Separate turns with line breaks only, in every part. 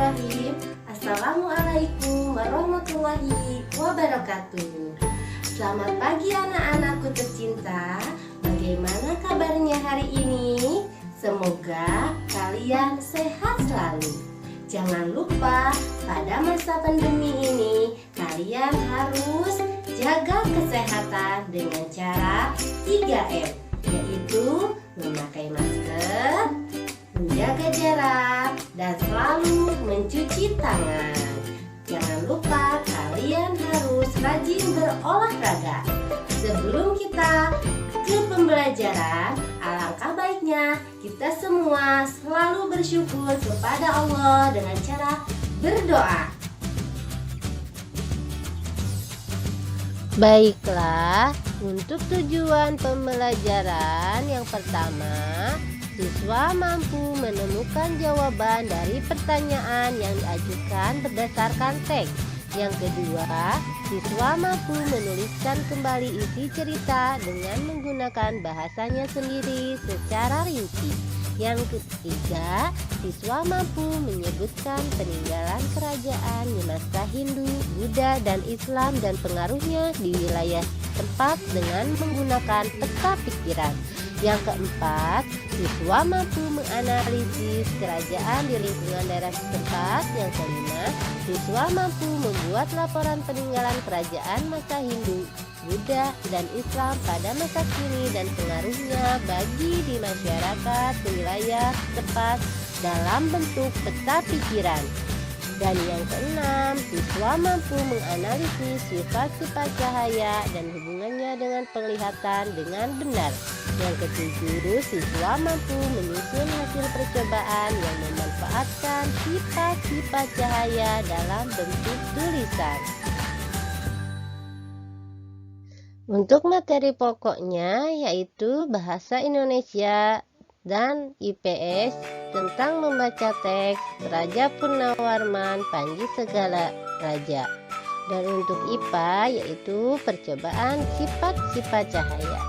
Bismillahirrahmanirrahim. Assalamualaikum warahmatullahi wabarakatuh. Selamat pagi anak-anakku tercinta. Bagaimana kabarnya hari ini? Semoga kalian sehat selalu. Jangan lupa pada masa pandemi ini kalian harus jaga kesehatan dengan cara 3M, yaitu memakai masker, menjaga jarak, dan selalu mencuci tangan. Jangan lupa kalian harus rajin berolahraga. Sebelum kita ke pembelajaran, alangkah baiknya kita semua selalu bersyukur kepada Allah dengan cara berdoa.
Baiklah, untuk tujuan pembelajaran yang pertama, siswa mampu menemukan jawaban dari pertanyaan yang diajukan berdasarkan teks. Yang kedua, siswa mampu menuliskan kembali isi cerita dengan menggunakan bahasanya sendiri secara rinci. Yang ketiga, siswa mampu menyebutkan peninggalan kerajaan di masa Hindu, Buddha, dan Islam dan pengaruhnya di wilayah tempat dengan menggunakan peta pikiran. Yang keempat, siswa mampu menganalisis kerajaan di lingkungan daerah setempat. Yang kelima, siswa mampu membuat laporan peninggalan kerajaan masa Hindu, Buddha, dan Islam pada masa kini dan pengaruhnya bagi di masyarakat wilayah setempat dalam bentuk peta pikiran. Dan yang keenam, siswa mampu menganalisis sifat-sifat cahaya dan hubungannya dengan penglihatan dengan benar. Yang ketujuh, siswa mampu menyusun hasil percobaan yang memanfaatkan sifat-sifat cahaya dalam bentuk tulisan. Untuk materi pokoknya yaitu Bahasa Indonesia dan IPS tentang membaca teks Raja Purnawarman Panji Segala Raja. Dan untuk IPA yaitu percobaan sifat-sifat cahaya.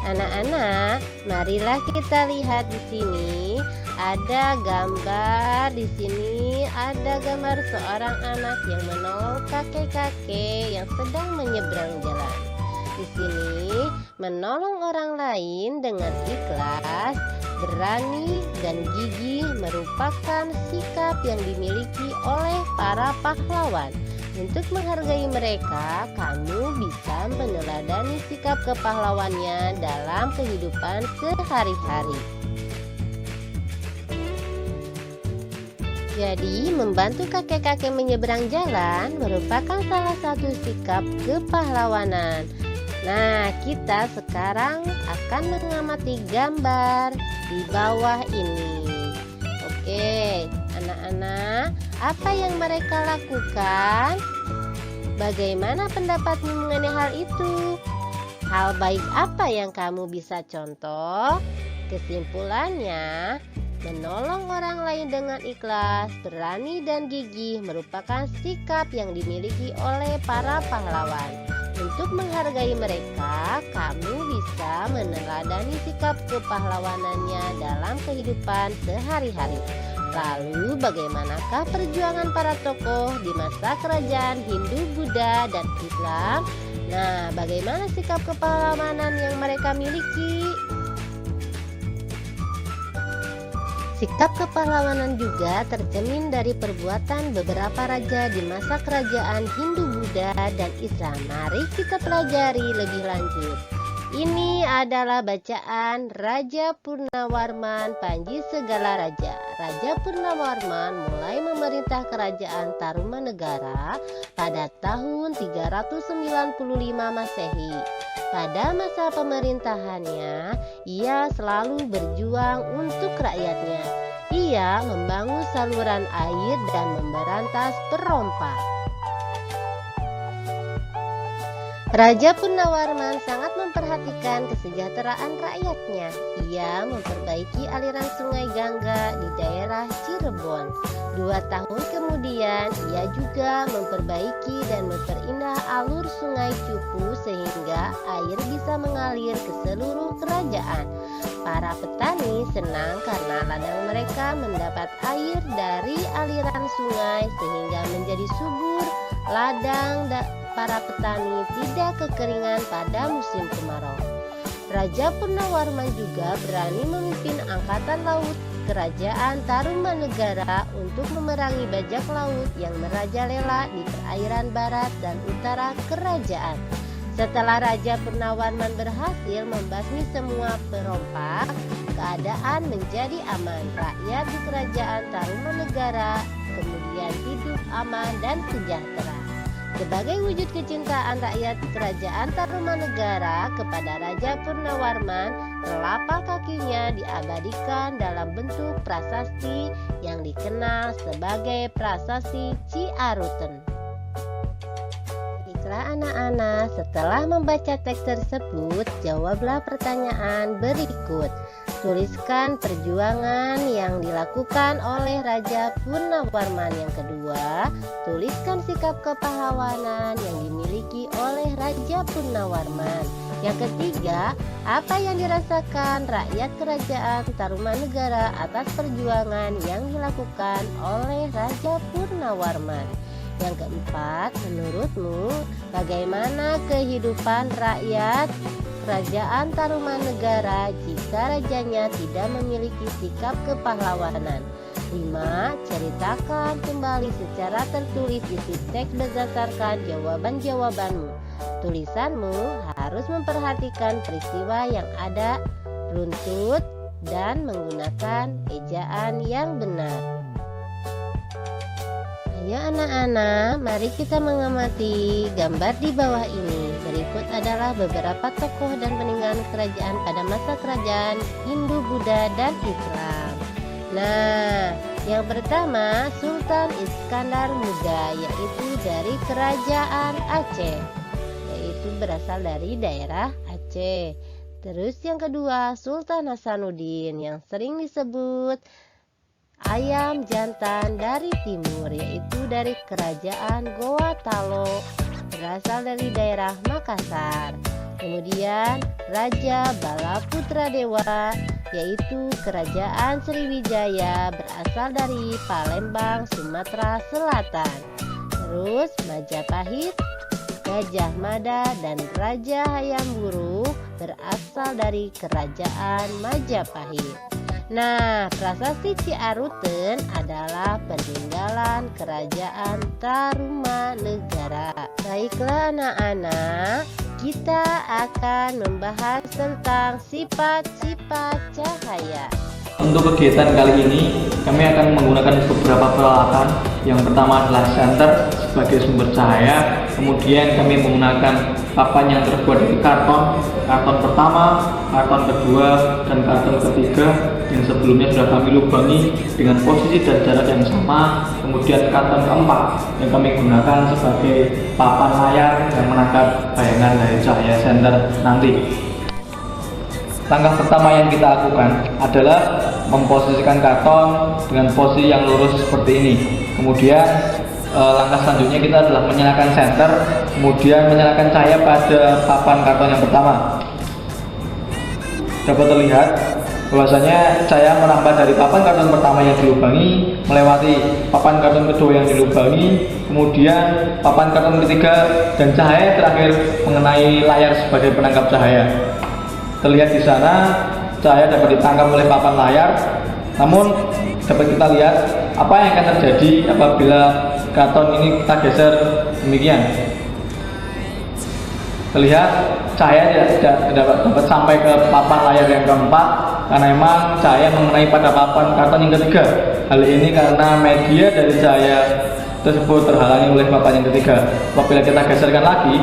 Anak-anak, marilah kita lihat di sini ada gambar. Di sini ada gambar seorang anak yang menolong kakek-kakek yang sedang menyeberang jalan. Di sini menolong orang lain dengan ikhlas, berani, dan gigih merupakan sikap yang dimiliki oleh para pahlawan. Untuk menghargai mereka, kamu bisa meneladani sikap kepahlawannya dalam kehidupan sehari-hari. Jadi, membantu kakek-kakek menyeberang jalan merupakan salah satu sikap kepahlawanan. Nah, kita sekarang akan mengamati gambar di bawah ini. Oke, anak-anak, apa yang mereka lakukan? Bagaimana pendapatmu mengenai hal itu? Hal baik apa yang kamu bisa contoh? Kesimpulannya, menolong orang lain dengan ikhlas, berani, dan gigih merupakan sikap yang dimiliki oleh para pahlawan. Untuk menghargai mereka, kamu bisa meneladani sikap kepahlawanannya dalam kehidupan sehari-hari. Lalu bagaimanakah perjuangan para tokoh di masa kerajaan Hindu, Buddha, dan Islam? Nah, bagaimana sikap kepahlawanan yang mereka miliki? Sikap kepahlawanan juga tercermin dari perbuatan beberapa raja di masa kerajaan Hindu, Buddha, dan Islam. Mari kita pelajari lebih lanjut. Ini adalah bacaan Raja Purnawarman Panji Segala Raja. Raja Purnawarman mulai memerintah kerajaan Tarumanegara pada tahun 395 Masehi. Pada masa pemerintahannya, ia selalu berjuang untuk rakyatnya. Ia membangun saluran air dan memberantas perompak. Raja Purnawarman sangat memperhatikan kesejahteraan rakyatnya. Ia memperbaiki aliran sungai Gangga di daerah Cirebon. 2 tahun kemudian, ia juga memperbaiki dan memperindah alur sungai Cupu sehingga air bisa mengalir ke seluruh kerajaan. Para petani senang karena ladang mereka mendapat air dari aliran sungai sehingga menjadi subur. Ladang para petani tidak kekeringan pada musim kemarau. Raja Purnawarman juga berani memimpin angkatan laut Kerajaan Tarumanegara untuk memerangi bajak laut yang merajalela di perairan barat dan utara kerajaan. Setelah Raja Purnawarman berhasil membasmi semua perompak, keadaan menjadi aman. Rakyat di Kerajaan Tarumanegara kemudian hidup aman dan sejahtera. Sebagai wujud kecintaan rakyat Kerajaan Tarumanegara kepada Raja Purnawarman, telapak kakinya diabadikan dalam bentuk prasasti yang dikenal sebagai Prasasti Ciaruten. Baiklah anak-anak, setelah membaca teks tersebut, jawablah pertanyaan berikut. Tuliskan perjuangan yang dilakukan oleh Raja Purnawarman. Yang kedua, tuliskan sikap kepahlawanan yang dimiliki oleh Raja Purnawarman. Yang ketiga, apa yang dirasakan rakyat Kerajaan Tarumanegara atas perjuangan yang dilakukan oleh Raja Purnawarman. Yang keempat, menurutmu bagaimana kehidupan rakyat Kerajaan Tarumanegara jika rajanya tidak memiliki sikap kepahlawanan? 5. Ceritakan kembali secara tertulis isi teks berdasarkan jawaban-jawabanmu. Tulisanmu harus memperhatikan peristiwa yang ada, runtut, dan menggunakan ejaan yang benar. Ayo anak-anak, mari kita mengamati gambar di bawah ini. Berikut adalah beberapa tokoh dan peninggalan kerajaan pada masa kerajaan Hindu, Buddha, dan Islam. Nah, yang pertama Sultan Iskandar Muda, yaitu dari Kerajaan Aceh, yaitu berasal dari daerah Aceh. Terus yang kedua Sultan Hasanuddin, yang sering disebut ayam jantan dari timur, yaitu dari Kerajaan Goa Talo, berasal dari daerah Makassar. Kemudian Raja Balaputradewa, yaitu Kerajaan Sriwijaya, berasal dari Palembang, Sumatera Selatan. Terus Majapahit, Gajah Mada, dan Raja Hayam Wuruk berasal dari Kerajaan Majapahit. Nah, Prasasti Ciaruten adalah peninggalan Kerajaan Tarumanegara. Baiklah anak-anak, kita akan membahas tentang sifat-sifat cahaya.
Untuk kegiatan kali ini, kami akan menggunakan beberapa peralatan. Yang pertama adalah senter sebagai sumber cahaya. Kemudian kami menggunakan papan yang terbuat dari karton pertama, karton kedua, dan karton ketiga yang sebelumnya sudah kami lubangi dengan posisi dan jarak yang sama. Kemudian karton keempat yang kami gunakan sebagai papan layar yang menangkap bayangan dari cahaya senter nanti. Langkah pertama yang kita lakukan adalah memposisikan karton dengan posisi yang lurus seperti ini. Kemudian langkah selanjutnya kita adalah menyalakan senter, kemudian menyalakan cahaya pada papan karton yang pertama. Dapat terlihat bahwasanya cahaya merambat dari papan karton pertama yang dilubangi, melewati papan karton kedua yang dilubangi, kemudian papan karton ketiga, dan cahaya terakhir mengenai layar sebagai penangkap cahaya. Terlihat di sana cahaya dapat ditangkap oleh papan layar, namun dapat kita lihat apa yang akan terjadi apabila karton ini kita geser demikian. Terlihat cahaya tidak dapat sampai ke papan layar yang keempat karena memang cahaya mengenai pada papan karton yang ketiga. Hal ini karena media dari cahaya tersebut terhalangi oleh papan yang ketiga. Apabila kita geserkan lagi,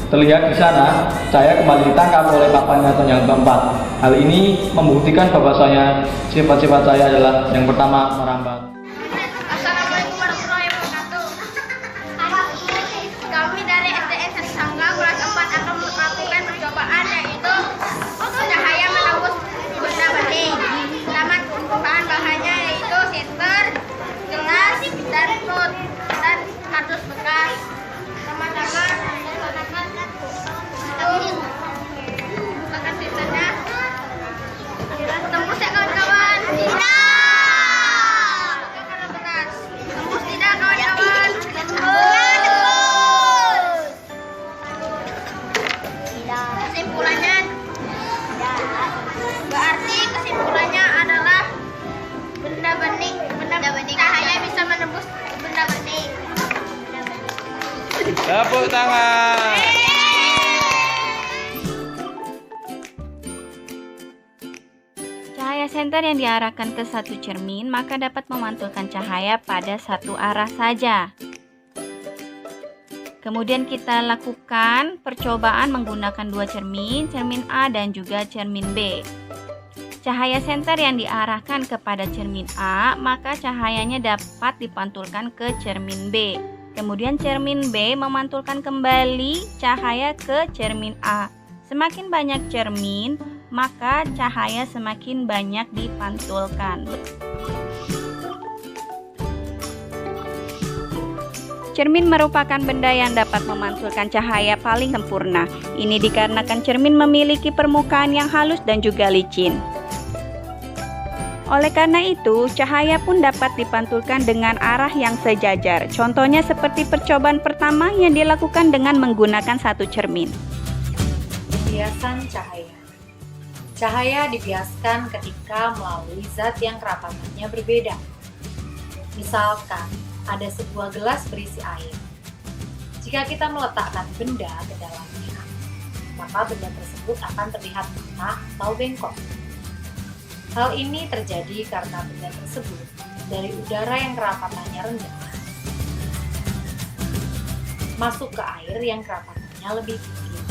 terlihat di sana cahaya kembali ditangkap oleh papan karton yang keempat. Hal ini membuktikan bahwasanya sifat-sifat cahaya adalah yang pertama merambat.
Assalamualaikum warahmatullahi wabarakatuh. Tepuk tangan.
Cahaya senter yang diarahkan ke satu cermin maka dapat memantulkan cahaya pada satu arah saja. Kemudian kita lakukan percobaan menggunakan dua cermin, cermin A dan juga cermin B. Cahaya senter yang diarahkan kepada cermin A, maka cahayanya dapat dipantulkan ke cermin B. Kemudian cermin B memantulkan kembali cahaya ke cermin A. Semakin banyak cermin, maka cahaya semakin banyak dipantulkan. Cermin merupakan benda yang dapat memantulkan cahaya paling sempurna. Ini dikarenakan cermin memiliki permukaan yang halus dan juga licin. Oleh karena itu, cahaya pun dapat dipantulkan dengan arah yang sejajar. Contohnya seperti percobaan pertama yang dilakukan dengan menggunakan satu cermin.
Biasan cahaya. Cahaya dibiaskan ketika melalui zat yang kerapatannya berbeda. Misalkan, ada sebuah gelas berisi air. Jika kita meletakkan benda ke dalamnya, maka benda tersebut akan terlihat patah atau bengkok. Hal ini terjadi karena benda tersebut dari udara yang kerapatannya rendah masuk ke air yang kerapatannya lebih tinggi.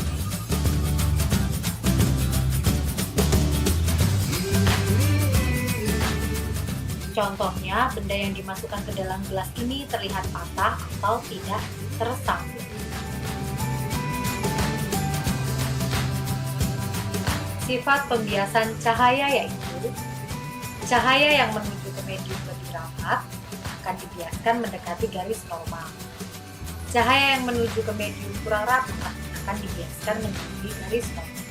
Contohnya, benda yang dimasukkan ke dalam gelas ini terlihat patah atau tidak tersambung. Sifat pembiasan cahaya yaitu cahaya yang menuju ke medium lebih rapat akan dibiaskan mendekati garis normal. Cahaya yang menuju ke medium kurang rapat akan dibiaskan mendekati garis normal.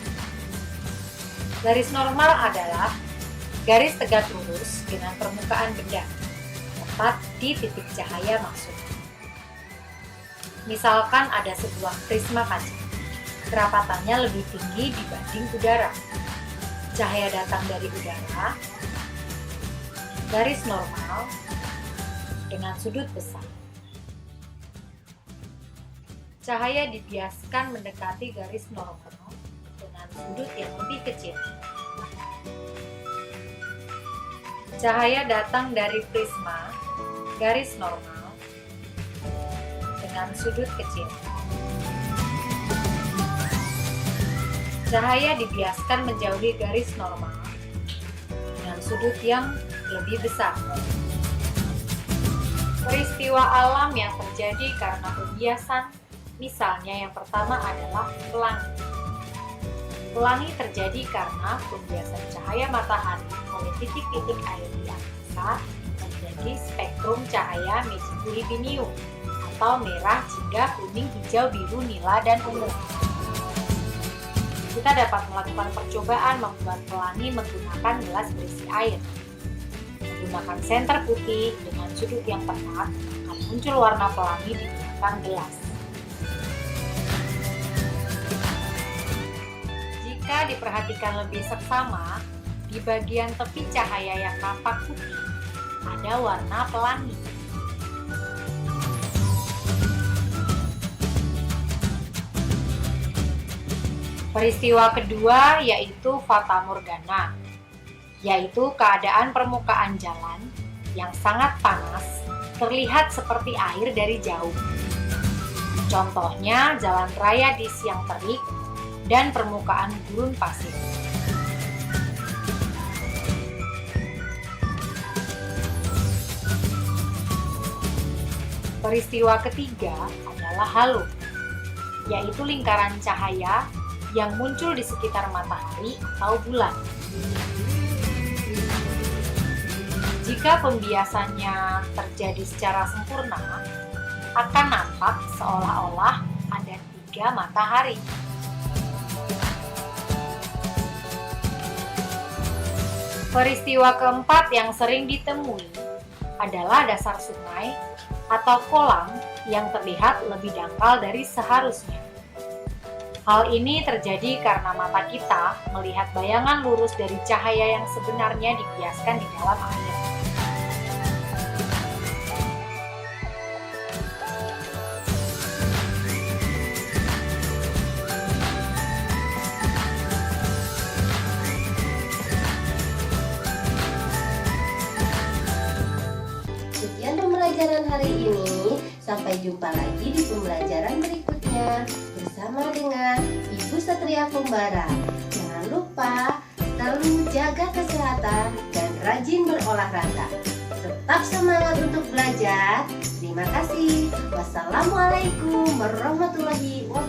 Garis normal adalah garis tegak lurus dengan permukaan benda, tepat di titik cahaya maksud. Misalkan ada sebuah prisma kaca, kerapatannya lebih tinggi dibanding udara. Cahaya datang dari udara, garis normal dengan sudut besar. Cahaya dibiaskan mendekati garis normal dengan sudut yang lebih kecil. Cahaya datang dari prisma, garis normal, dengan sudut kecil. Cahaya dibiaskan menjauhi garis normal, dengan sudut yang lebih besar. Peristiwa alam yang terjadi karena pembiasan, misalnya yang pertama adalah pelangi. Pelangi terjadi karena pembiasan cahaya matahari oleh titik-titik air di angkasa menjadi spektrum cahaya mezigulibinium atau merah, jingga, kuning, hijau, biru, nila, dan ungu. Kita dapat melakukan percobaan membuat pelangi menggunakan gelas berisi air. Menggunakan senter putih dengan sudut yang tepat akan muncul warna pelangi di belakang gelas. Jika diperhatikan lebih seksama, di bagian tepi cahaya yang tampak putih ada warna pelangi. Peristiwa kedua yaitu fatamorgana, yaitu keadaan permukaan jalan yang sangat panas terlihat seperti air dari jauh. Contohnya jalan raya di siang terik dan permukaan gurun pasir. Peristiwa ketiga adalah halo, yaitu lingkaran cahaya yang muncul di sekitar matahari atau bulan. Jika pembiasannya terjadi secara sempurna, akan nampak seolah-olah ada 3 matahari. Peristiwa keempat yang sering ditemui adalah dasar sungai atau kolam yang terlihat lebih dangkal dari seharusnya. Hal ini terjadi karena mata kita melihat bayangan lurus dari cahaya yang sebenarnya dibiaskan di dalam air.
pembelajaran hari ini. Sampai jumpa lagi di pembelajaran berikutnya bersama dengan Ibu Satria Kumbara. Jangan lupa selalu jaga kesehatan dan rajin berolahraga. Tetap semangat untuk belajar. Terima kasih. Wassalamualaikum warahmatullahi wabarakatuh.